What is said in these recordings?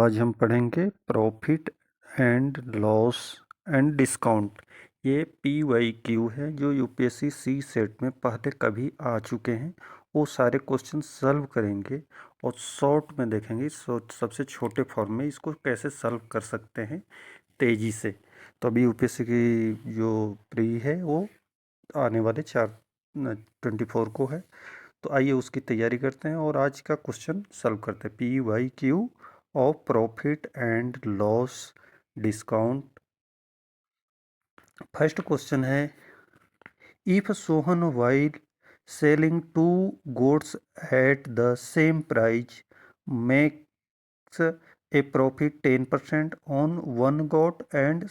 आज हम पढ़ेंगे profit and loss and discount. ये PYQ है जो यूपीएससी सी सेट में पहले कभी आ चुके हैं। वो सारे क्वेश्चन सॉल्व करेंगे और शॉर्ट में देखेंगे, सबसे छोटे फॉर्म में इसको कैसे सॉल्व कर सकते हैं तेज़ी से। तो अभी यूपीएससी की जो प्री है वो आने वाले 4/24 को है। तो आइए उसकी तैयारी करते हैं और आज का क्वेश्चन सॉल्व करते हैं। PYQ of profit and loss discount. First question है, if Sohan while selling two goods at the same price makes a profit 10% on one good and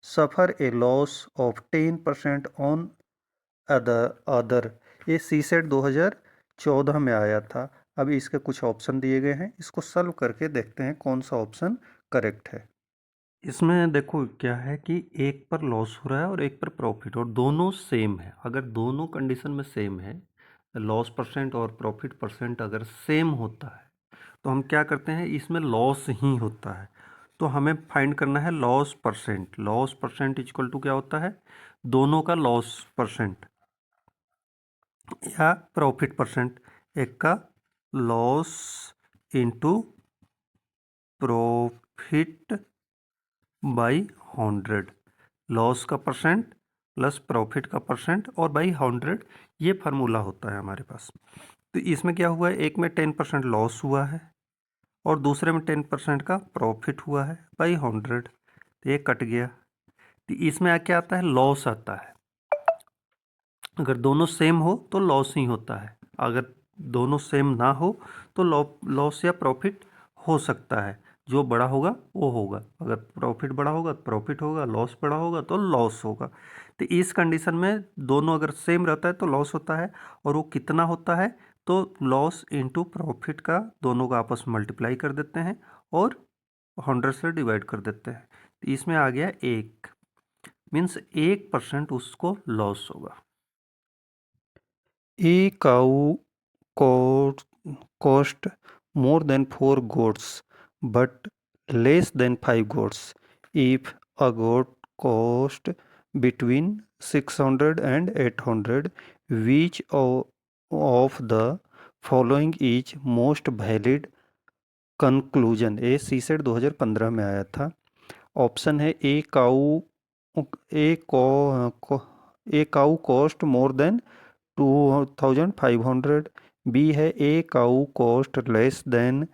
suffer a loss of 10% on other. ये सी set 2014 में आया था। अभी इसके कुछ option दिए गए हैं, इसको सॉल्व करके देखते हैं कौन सा ऑप्शन करेक्ट है। इसमें देखो क्या है कि एक पर लॉस हो रहा है और एक पर प्रॉफिट, और दोनों सेम है। अगर दोनों कंडीशन में सेम है, लॉस परसेंट और प्रॉफिट परसेंट अगर सेम होता है तो हम क्या करते हैं, इसमें लॉस ही होता है। तो हमें फाइंड करना है loss percent. Loss percent equal to क्या होता है, दोनों का लॉस परसेंट या प्रॉफिट परसेंट। एक का loss into profit by 100। Loss का परसेंट प्लस प्रॉफिट का परसेंट और बाई 100, ये फार्मूला होता है हमारे पास। तो इसमें क्या हुआ है, एक में 10% लॉस हुआ है और दूसरे में 10% का प्रॉफिट हुआ है बाई 100। तो ये कट गया। तो इसमें क्या आता है, लॉस आता है। अगर दोनों सेम हो तो लॉस ही होता है, अगर दोनों सेम ना हो तो लॉस या प्रॉफिट हो सकता है। जो बड़ा होगा वो होगा, अगर प्रॉफिट बड़ा होगा तो प्रॉफिट होगा, लॉस बड़ा होगा तो लॉस होगा। तो इस कंडीशन में दोनों अगर सेम रहता है तो लॉस होता है। और वो कितना होता है, तो लॉस इंटू प्रॉफिट का दोनों का आपस में मल्टीप्लाई कर देते हैं और 100 से डिवाइड कर देते हैं। तो इसमें आ गया 1, मीन्स 1% उसको लॉस होगा। A cow cost more than 4 goats but less than 5 goats. If a goat cost between 600 and 800, which of the following is most valid conclusion? ये सी सेट 2015 में आया था। ऑप्शन है ए काऊ कॉस्ट मोर देन 2500। बी है ए काऊ cost less than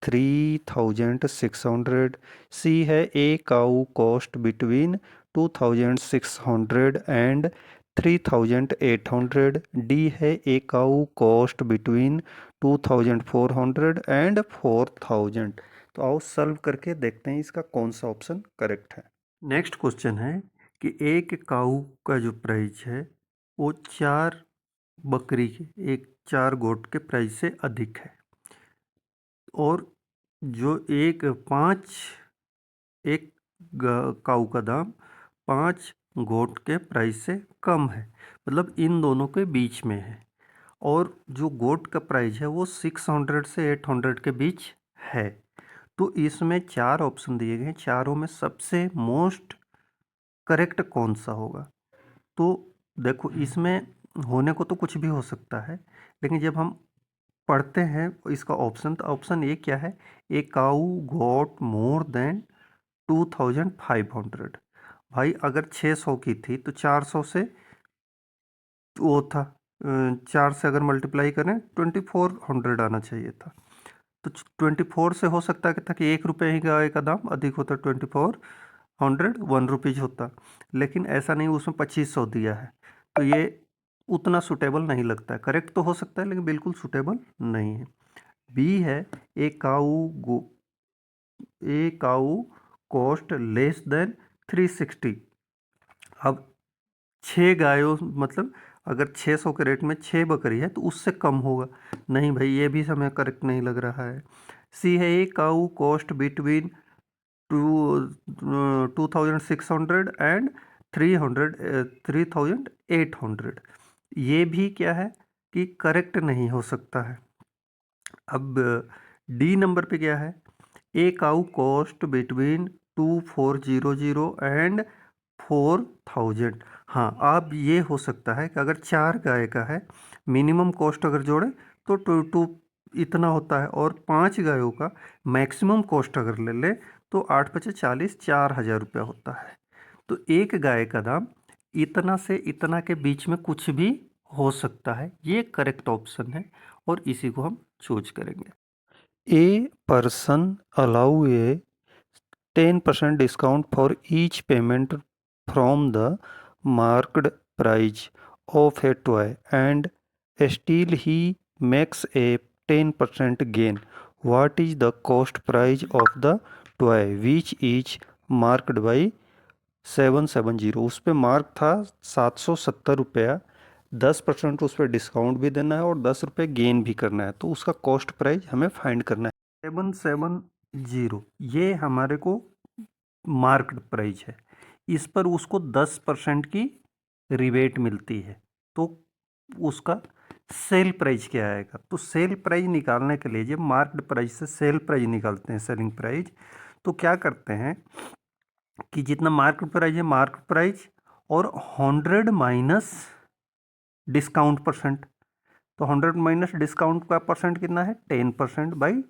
3600। सी है ए काऊ cost between 2600 and 3800। D है ए काऊ cost between 2400 and 4000। तो आओ सॉल्व करके देखते हैं इसका कौन सा ऑप्शन करेक्ट है। नेक्स्ट क्वेश्चन है कि एक काऊ का जो प्राइस है वो 4 बकरी के, एक 4 गोट के प्राइस से अधिक है, और जो एक काऊ का दाम 5 गोट के प्राइस से कम है, मतलब इन दोनों के बीच में है। और जो गोट का प्राइस है वो 600 से 800 के बीच है। तो इसमें 4 ऑप्शन दिए गए हैं, चारों में सबसे मोस्ट करेक्ट कौन सा होगा। तो देखो इसमें होने को तो कुछ भी हो सकता है, लेकिन जब हम पढ़ते हैं इसका ऑप्शन, तो ऑप्शन ए क्या है, ए काऊ गॉट मोर देन 2500। भाई अगर 600 की थी तो 400 से वो था, 4 से अगर मल्टीप्लाई करें 2400 आना चाहिए था। तो 24 से हो सकता है था कि 1 रुपये ही गाय का दाम अधिक होता, 2400 1 रुपीज़ होता। लेकिन ऐसा नहीं, उसमें 2500 दिया है, तो ये उतना सूटेबल नहीं लगता है। करेक्ट तो हो सकता है लेकिन बिल्कुल सूटेबल नहीं है। बी है ए काऊ कॉस्ट लेस देन 360। अब 6 गायों, मतलब अगर 600 के रेट में 6 बकरी है तो उससे कम होगा। नहीं भाई, ये भी हमें करेक्ट नहीं लग रहा है। सी है ए काऊ कॉस्ट बिटवीन 2600 एंड 3800। ये भी क्या है कि करेक्ट नहीं हो सकता है। अब डी नंबर पे क्या है a cow cost between 2400 and 4000। हाँ, अब ये हो सकता है कि अगर 4 गाय का है, मिनिमम कॉस्ट अगर जोड़े तो टू इतना होता है, और 5 गायों का मैक्सिमम कॉस्ट अगर ले ले तो 8×5 = 40, 4000 रुपया होता है। तो एक गाय का दाम इतना से इतना के बीच में कुछ भी हो सकता है। ये करेक्ट ऑप्शन है और इसी को हम चूज करेंगे। A person allow A 10% discount for each payment from the marked price of a toy, and still he makes a 10% gain. What is the cost price of the toy which is marked by 770? उस पर mark था 770 रुपया, 10% उस पर discount भी देना है और 10 रुपये गेन भी करना है, तो उसका कॉस्ट प्राइस हमें फाइंड करना है। 770 ये हमारे को मार्केट प्राइस है, इस पर उसको 10% की रिबेट मिलती है, तो उसका सेल प्राइस क्या आएगा? तो सेल प्राइस निकालने के लिए जब मार्केट प्राइस से सेल प्राइस निकालते हैं, सेलिंग प्राइस, तो क्या करते हैं कि जितना मार्केट प्राइस है, मार्केट प्राइस और 100 माइनस डिस्काउंट परसेंट, तो 100 माइनस डिस्काउंट का परसेंट कितना है? 10% बाई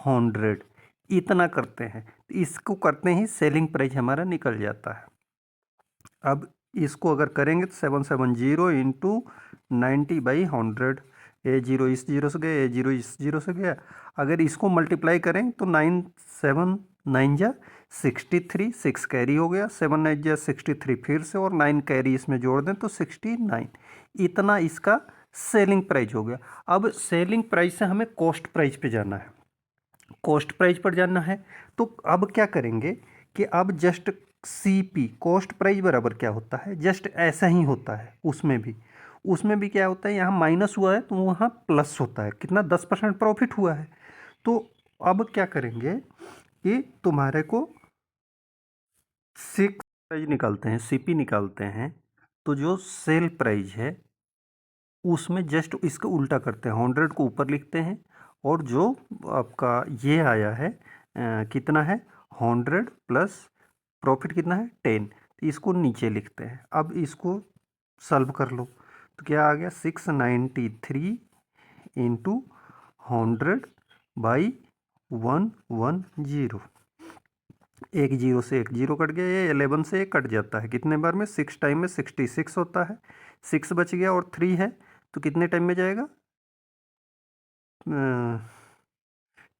100, इतना करते हैं। तो इसको करते ही सेलिंग प्राइस हमारा निकल जाता है। अब इसको अगर करेंगे तो 770 इंटू 90/100, ए जीरो इस जीरो से गया, ए जीरो इस जीरो से गया। अगर इसको मल्टीप्लाई करें तो 9 7 9 जा 63, 6 कैरी हो गया, 7 9 जा 63 फिर से, और 9 कैरी इसमें जोड़ दें तो 69, इतना इसका सेलिंग प्राइस हो गया। अब सेलिंग प्राइस से हमें कॉस्ट प्राइस पे जाना है, कॉस्ट प्राइस पर जाना है, तो अब क्या करेंगे कि अब जस्ट CP कॉस्ट प्राइस बराबर क्या होता है? जस्ट ऐसा ही होता है, उसमें भी क्या होता है, यहाँ माइनस हुआ है तो वहाँ प्लस होता है, कितना? 10% प्रॉफिट हुआ है। तो अब क्या करेंगे कि तुम्हारे को 6 प्राइस निकालते हैं, CP निकालते हैं, तो जो सेल प्राइस है उसमें जस्ट इसका उल्टा करते हैं, 100 को ऊपर लिखते हैं, और जो आपका ये आया है कितना है? 100 प्लस प्रॉफिट कितना है? 10, तो इसको नीचे लिखते हैं। अब इसको सॉल्व कर लो तो क्या आ गया? 693 इंटू 100/110, एक जीरो से एक जीरो कट गया, ये 11 से एक कट जाता है, कितने बार में? 6 टाइम में 66 होता है, 6 बच गया और 3 है तो कितने टाइम में जाएगा?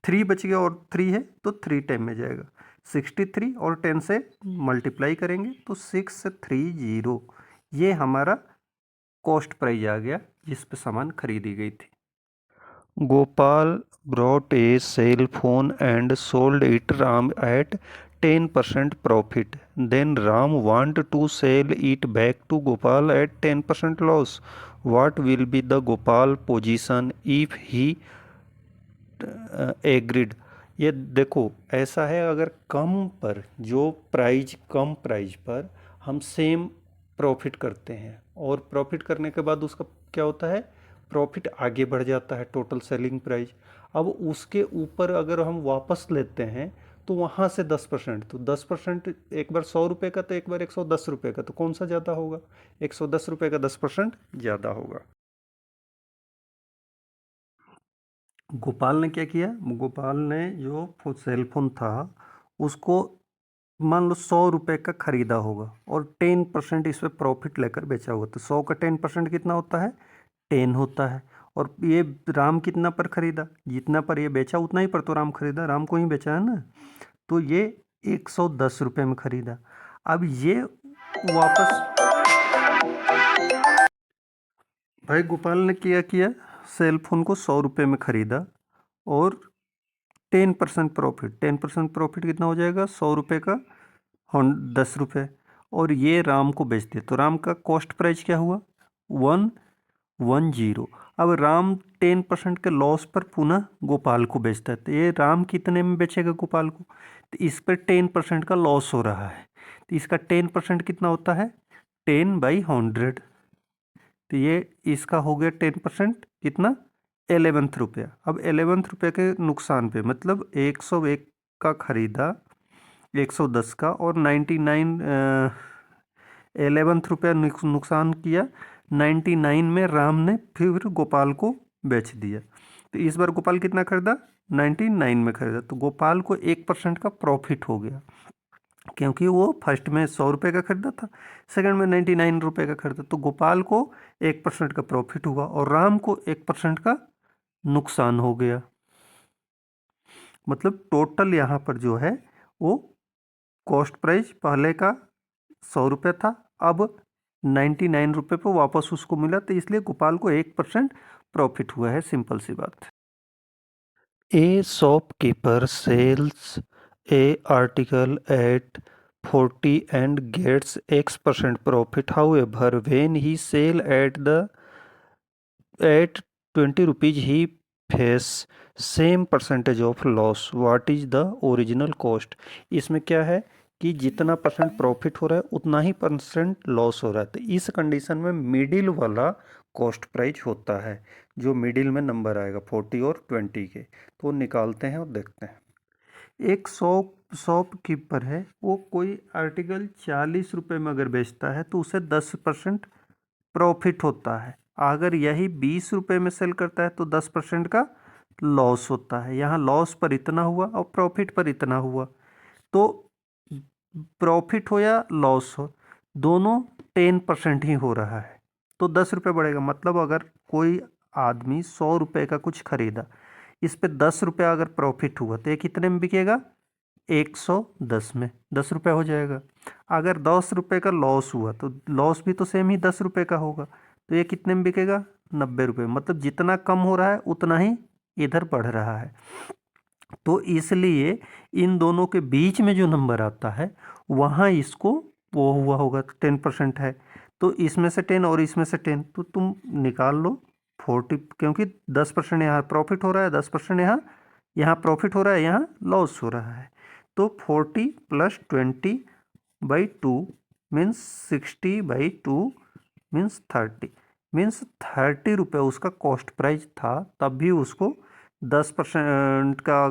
3 बच गया और 3 है तो 3 टाइम में जाएगा। 63 और 10 से मल्टीप्लाई करेंगे तो 630, ये हमारा कॉस्ट प्राइस आ गया जिस पे सामान खरीदी गई थी। Gopal brought a cell phone and sold it Ram at 10% profit. Then Ram want to sell it back to Gopal at 10% loss. What will be the Gopal position if he agreed? ये देखो ऐसा है, अगर कम पर जो प्राइस, कम price पर हम same profit करते हैं और प्रॉफिट करने के बाद उसका क्या होता है? प्रॉफिट आगे बढ़ जाता है, टोटल सेलिंग प्राइस। अब उसके ऊपर अगर हम वापस लेते हैं तो वहाँ से 10%, तो 10% एक बार 100 रुपये का तो एक बार 110 रुपये का, तो कौन सा ज़्यादा होगा? 110 रुपये का 10% ज़्यादा होगा। गोपाल ने क्या किया? गोपाल ने जो सेल फोन था उसको मान लो 100 रुपये का खरीदा होगा और 10% इस पर प्रॉफिट लेकर बेचा होगा, तो 100 का 10% कितना होता है? 10 होता है। और ये राम कितना पर खरीदा? जितना पर ये बेचा उतना ही पर तो राम खरीदा, राम को ही बेचा है ना, तो ये 110 रुपये में खरीदा। अब ये वापस भाई गोपाल ने क्या किया? सेल फोन को 100 रुपये में खरीदा और 10% प्रॉफिट, 10% प्रॉफिट कितना हो जाएगा? 100 रुपये का 10 रुपये, और ये राम को बेच दिया, तो राम का कॉस्ट प्राइस क्या हुआ? 110। अब राम 10% के लॉस पर पुनः गोपाल को बेचता है, तो ये राम कितने में बेचेगा गोपाल को? तो इस पर 10% का लॉस हो रहा है, तो इसका 10% कितना होता है? 10/100, तो ये इसका हो गया 10% कितना? 11 रुपया। अब 11 रुपये के नुकसान पे, मतलब 101 का खरीदा 110 का, और 11th रुपया नुकसान किया। 99 में राम ने फिर गोपाल को बेच दिया। तो इस बार गोपाल कितना खरीदा? 99 में खरीदा, तो गोपाल को 1% का प्रॉफिट हो गया, क्योंकि वो फर्स्ट में 100 रुपये का खरीदा था, सेकंड में 99 रुपये का खरीदा। तो गोपाल को 1% का प्रॉफिट हुआ और राम को 1% का नुकसान हो गया। मतलब टोटल यहाँ पर जो है वो कॉस्ट प्राइस पहले का 100 रुपये था, अब 99 रुपये पर वापस उसको मिला, तो इसलिए गोपाल को 1% प्रॉफिट हुआ है। सिंपल सी बात। A shopkeeper sells a article at 40 and gets X% profit. However, when he sell at 20 rupees, he face same percentage of loss. What is the original cost? इसमें क्या है कि जितना परसेंट प्रॉफिट हो रहा है उतना ही परसेंट लॉस हो रहा है। तो इस कंडीशन में मिडिल वाला कॉस्ट प्राइस होता है, जो मिडिल में नंबर आएगा 40 और 20 के, तो निकालते हैं और देखते हैं। एक शॉपकीपर है, वो कोई आर्टिकल 40 रुपये में अगर बेचता है तो उसे 10% प्रॉफिट होता है। अगर यही 20 रुपये में सेल करता है तो 10% का लॉस होता है। यहाँ लॉस पर इतना हुआ और प्रॉफिट पर इतना हुआ, तो प्रॉफिट हो या लॉस हो, दोनों 10% ही हो रहा है, तो 10 रुपये बढ़ेगा। मतलब अगर कोई आदमी 100 रुपये का कुछ खरीदा, इस पे 10 रुपये अगर प्रॉफिट हुआ तो ये कितने में बिकेगा? 110 में 10 रुपये हो जाएगा। अगर 10 रुपये का लॉस हुआ तो लॉस भी तो सेम ही 10 रुपये का होगा, तो ये कितने में बिकेगा? 90 रुपये। मतलब जितना कम हो रहा है उतना ही इधर बढ़ रहा है। तो इसलिए इन दोनों के बीच में जो नंबर आता है वहाँ इसको वो हुआ होगा, 10% है, तो इसमें से 10 और इसमें से 10, तो तुम निकाल लो 40, क्योंकि 10% यहाँ प्रॉफिट हो रहा है, 10% यहाँ प्रॉफिट हो रहा है, यहाँ लॉस हो रहा है। तो 40 + 20/2 मीन्स 60/2 मीन्स 30, मीन्स 30 रुपये उसका कॉस्ट प्राइस था। तब भी उसको 10% का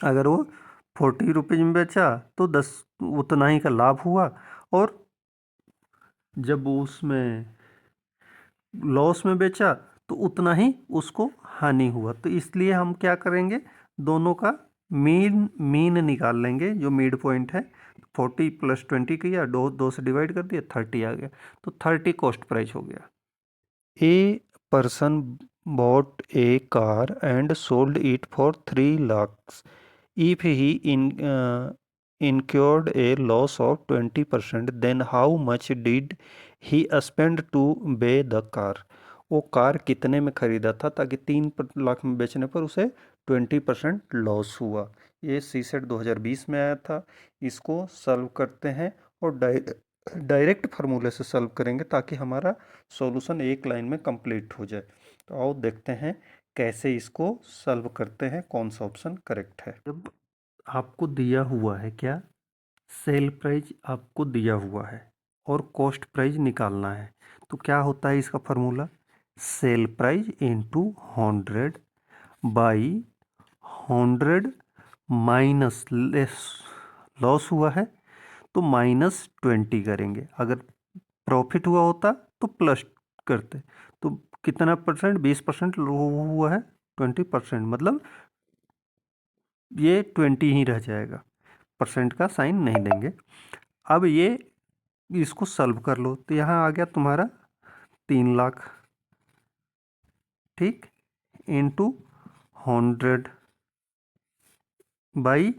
अगर वो 40 रुपीज़ में बेचा तो 10 उतना ही का लाभ हुआ, और जब उसमें लॉस में बेचा तो उतना ही उसको हानि हुआ। तो इसलिए हम क्या करेंगे, दोनों का मीन निकाल लेंगे, जो मिड पॉइंट है। 40 + 20 किया, 2 से डिवाइड कर दिया, 30 आ गया, तो 30 कॉस्ट प्राइस हो गया। A person bought a car and sold it for 3 lakhs. If he incurred a loss of 20%, then how much did he spend to buy the car? वो कार कितने में खरीदा था ताकि 3 लाख में बेचने पर उसे 20% लॉस हुआ? ये CSET 2020 में आया था। इसको सॉल्व करते हैं और डायरेक्ट फार्मूले से सॉल्व करेंगे ताकि हमारा सॉल्यूशन एक लाइन में कंप्लीट हो जाए। तो आओ देखते हैं कैसे इसको सॉल्व करते हैं, कौन सा ऑप्शन करेक्ट है। जब आपको दिया हुआ है क्या, सेल प्राइस आपको दिया हुआ है और कॉस्ट प्राइस निकालना है, तो क्या होता है इसका formula? Sale price into 100 by 100 minus loss हुआ है तो -20 करेंगे। अगर प्रॉफिट हुआ होता तो प्लस करते। तो कितना परसेंट? 20% हुआ है, 20%, मतलब ये 20 ही रह जाएगा, परसेंट का साइन नहीं देंगे। अब ये इसको सॉल्व कर लो, तो यहाँ आ गया तुम्हारा 3 लाख, ठीक, इंटू 100 बाई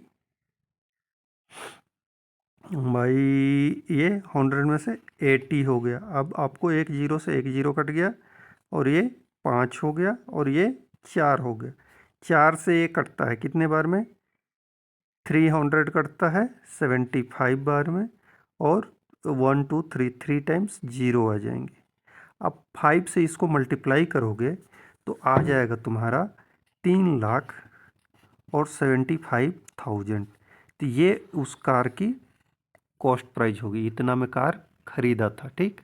ये 100 में से 80 हो गया। अब आपको एक जीरो से एक जीरो कट गया, और ये 5 हो गया, और ये 4 हो गया। 4 से ये कटता है कितने बार में? 300 कटता है 75 बार में, और 1 2 3 टाइम्स 0 आ जाएंगे। अब 5 से इसको मल्टीप्लाई करोगे तो आ जाएगा तुम्हारा 3,75,000। तो ये उस कार की कॉस्ट प्राइस होगी, इतना में कार खरीदा था, ठीक।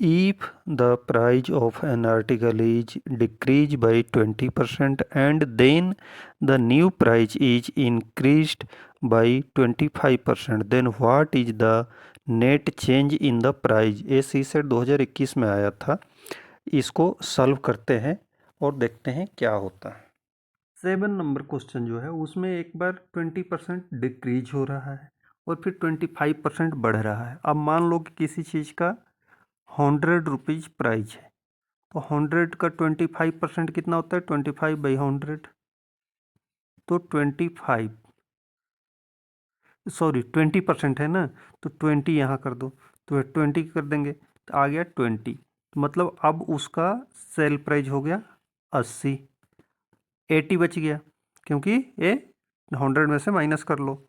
If the price of an article is decreased by 20% and then the new price is increased by 25%, then what is the net change in the price? ये CSET 2021 में आया था। इसको सॉल्व करते हैं और देखते हैं क्या होता है। 7 नंबर क्वेश्चन जो है उसमें एक बार 20% डिक्रीज हो रहा है और फिर 25% बढ़ रहा है। अब मान लो कि किसी चीज़ का 100 रुपीज़ प्राइस है, तो 100 का 25% कितना होता है? 25/100, तो 20% है ना, तो 20 यहाँ कर दो, तो 20 कर देंगे तो आ गया 20। तो मतलब अब उसका सेल प्राइस हो गया 80, 80 बच गया, क्योंकि ये 100 में से माइनस कर लो,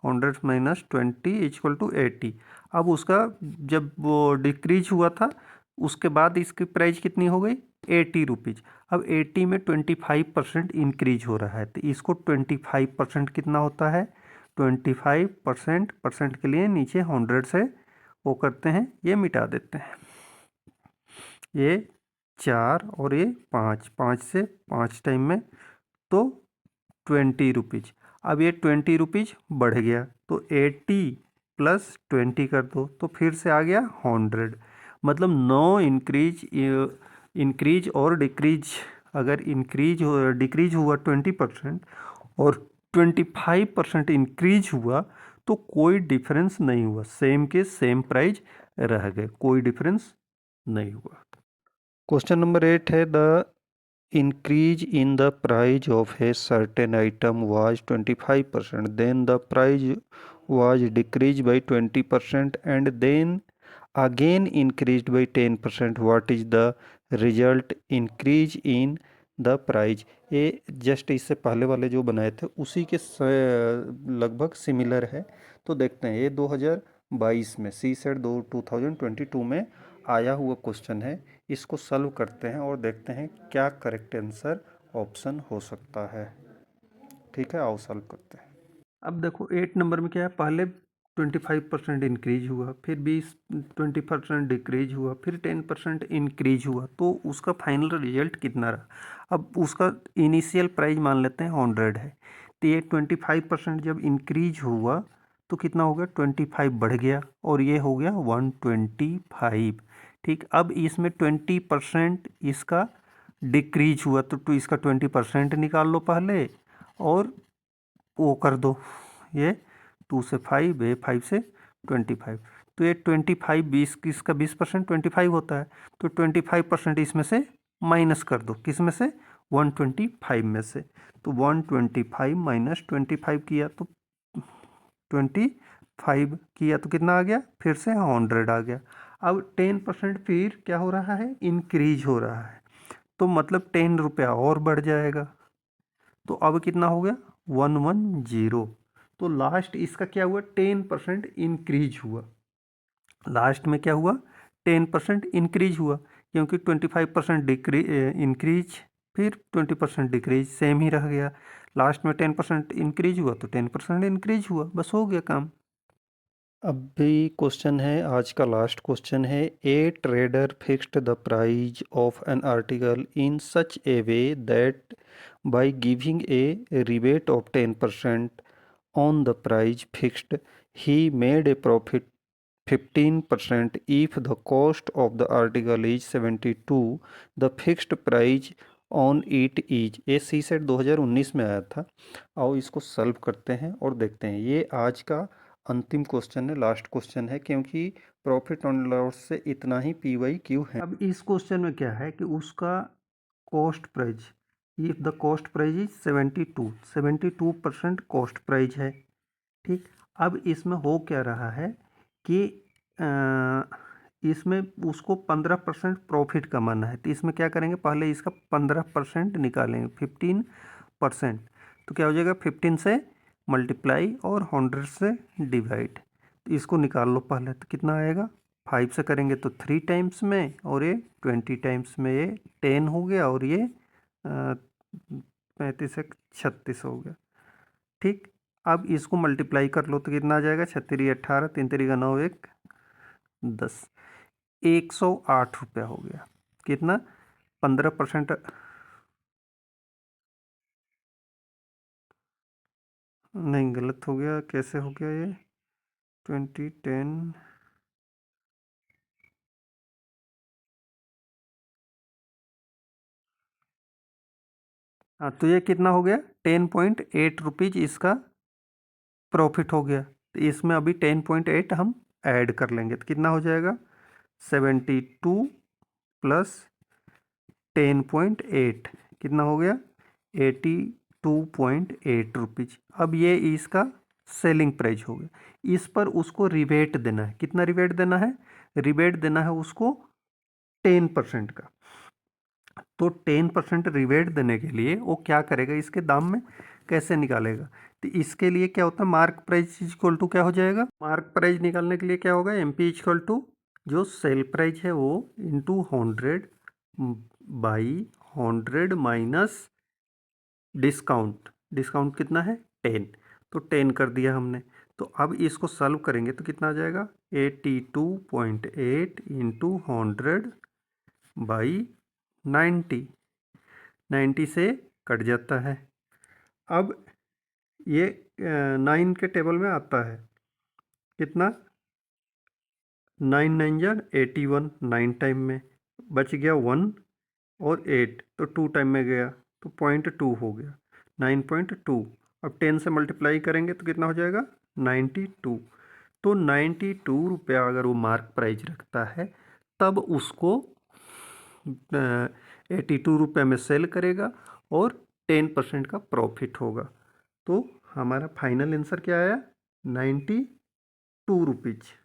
100 माइनस 20 = 80। अब उसका जब वो डिक्रीज हुआ था उसके बाद इसकी प्राइस कितनी हो गई? 80 रुपीज़। अब 80 में 25% इंक्रीज हो रहा है, तो इसको 25% कितना होता है? 25% परसेंट के लिए नीचे 100 से वो करते हैं, ये मिटा देते हैं, ये 4 और ये 5, 5 से 5 टाइम में, तो 20 रुपीज़। अब ये 20 रुपीज़ बढ़ गया, तो 80 + 20 कर दो, तो फिर से आ गया 100। मतलब नो इंक्रीज और डिक्रीज, अगर डिक्रीज हुआ 20% और 25% इंक्रीज हुआ तो कोई डिफरेंस नहीं हुआ, सेम के सेम प्राइस रह गए, कोई डिफरेंस नहीं हुआ। क्वेश्चन नंबर 8 है, the increase in the price of a certain item was 25%, then the price was decreased by 20% and then again increased by 10%. What is the result? Increase in the price। ये just इससे पहले वाले जो बनाए थे उसी के लगभग सिमिलर है। तो देखते हैं, ये 2022 में CSET 2022 में आया हुआ क्वेश्चन है। इसको सॉल्व करते हैं और देखते हैं क्या करेक्ट आंसर ऑप्शन हो सकता है। ठीक है, आओ सॉल्व करते हैं। अब देखो 8 नंबर में क्या है, पहले 25% इंक्रीज हुआ, फिर 20% डिक्रीज हुआ, फिर 10% इंक्रीज हुआ, तो उसका फाइनल रिजल्ट कितना रहा? अब उसका इनिशियल प्राइस मान लेते हैं 100 है, तो ये 25% जब इंक्रीज हुआ तो कितना हो गया? 25 बढ़ गया और ये हो गया 125। ठीक, अब इसमें 20% इसका डिक्रीज हुआ, तो इसका 20% निकाल लो पहले और वो कर दो, ये 2 से 5, ये 5 से 25, तो ये 25 20 किसका 20% 25 होता है, तो 25% इसमें से माइनस कर दो, किस में से? 125 में से। तो 125 माइनस 25 किया तो 25 किया तो कितना आ गया? फिर से 100 आ गया। अब 10% फिर क्या हो रहा है? इंक्रीज हो रहा है, तो मतलब 10 रुपया और बढ़ जाएगा, तो अब कितना हो गया? 110। तो लास्ट इसका क्या हुआ? 10% इंक्रीज हुआ, लास्ट में क्या हुआ? 10% इंक्रीज हुआ, क्योंकि 25% इंक्रीज फिर 20% डिक्रीज, सेम ही रह गया। लास्ट में 10% इंक्रीज हुआ तो 10% इंक्रीज हुआ, बस हो गया काम। अब भी क्वेश्चन है, आज का लास्ट क्वेश्चन है, ए trader fixed the price of an article in such A way that by giving a rebate of 10% on the price fixed, he made a profit 15% if the cost of the article is 72, the fixed price on it is। ये CSET 2019 में आया था। आओ इसको solve करते हैं और देखते हैं। ये आज का अंतिम क्वेश्चन है, लास्ट क्वेश्चन है, क्योंकि प्रॉफिट एंड लॉस से इतना ही PYQ है। अब इस क्वेश्चन में क्या है कि उसका cost price, if the cost price is 72% cost price है। ठीक, अब इसमें हो क्या रहा है कि इसमें उसको 15% प्रॉफिट कमाना है, तो इसमें क्या करेंगे? पहले इसका 15% निकालेंगे, 15%, तो क्या हो जाएगा? 15 से मल्टीप्लाई और 100 से डिवाइड, तो इसको निकाल लो पहले, तो कितना आएगा? 5 से करेंगे तो 3 टाइम्स में, और ये 20 टाइम्स में, ये 10 हो गया और ये 35 से 36 हो गया। ठीक, अब इसको मल्टीप्लाई कर लो तो कितना आ जाएगा? 36 18, 3 3 9 1 10। 108 रुपया हो गया। कितना? 15%। नहीं, गलत हो गया। कैसे हो गया ये? 2010। हाँ, तो ये कितना हो गया? 10.8 रुपीज इसका प्रॉफिट हो गया। तो इसमें अभी 10.8 हम ऐड कर लेंगे, तो कितना हो जाएगा? 72 प्लस 10.8 कितना हो गया? 82.8 रुपीज। अब ये इसका सेलिंग प्राइस हो गया। इस पर उसको रिबेट देना है। कितना रिबेट देना है? रिबेट देना है उसको 10% का। तो 10% रिबेट देने के लिए वो क्या करेगा? इसके दाम में कैसे निकालेगा? तो इसके लिए क्या होता है? मार्क प्राइस इक्वल टू क्या हो जाएगा? मार्क प्राइस निकालने के लिए क्या होगा? एमपी इक्वल टू जो सेल प्राइस है वो into 100 by 100 minus discount. Discount कितना है? 10। तो 10 कर दिया हमने। तो अब इसको सॉल्व करेंगे तो कितना आ जाएगा? 82.8 इंटू 100 बाई 90। 90 से कट जाता है। अब ये 9 के टेबल में आता है। कितना? 9 9 जा 81। 9 टाइम में बच गया 1 और 8, तो 2 टाइम में गया तो 0.2 हो गया। 9.2। अब 10 से मल्टीप्लाई करेंगे तो कितना हो जाएगा? 92। तो 92 रुपया अगर वो मार्क प्राइस रखता है तब उसको 82 रुपये में सेल करेगा और 10% का प्रॉफिट होगा। तो हमारा फाइनल आंसर क्या आया? 92 रुपीज़।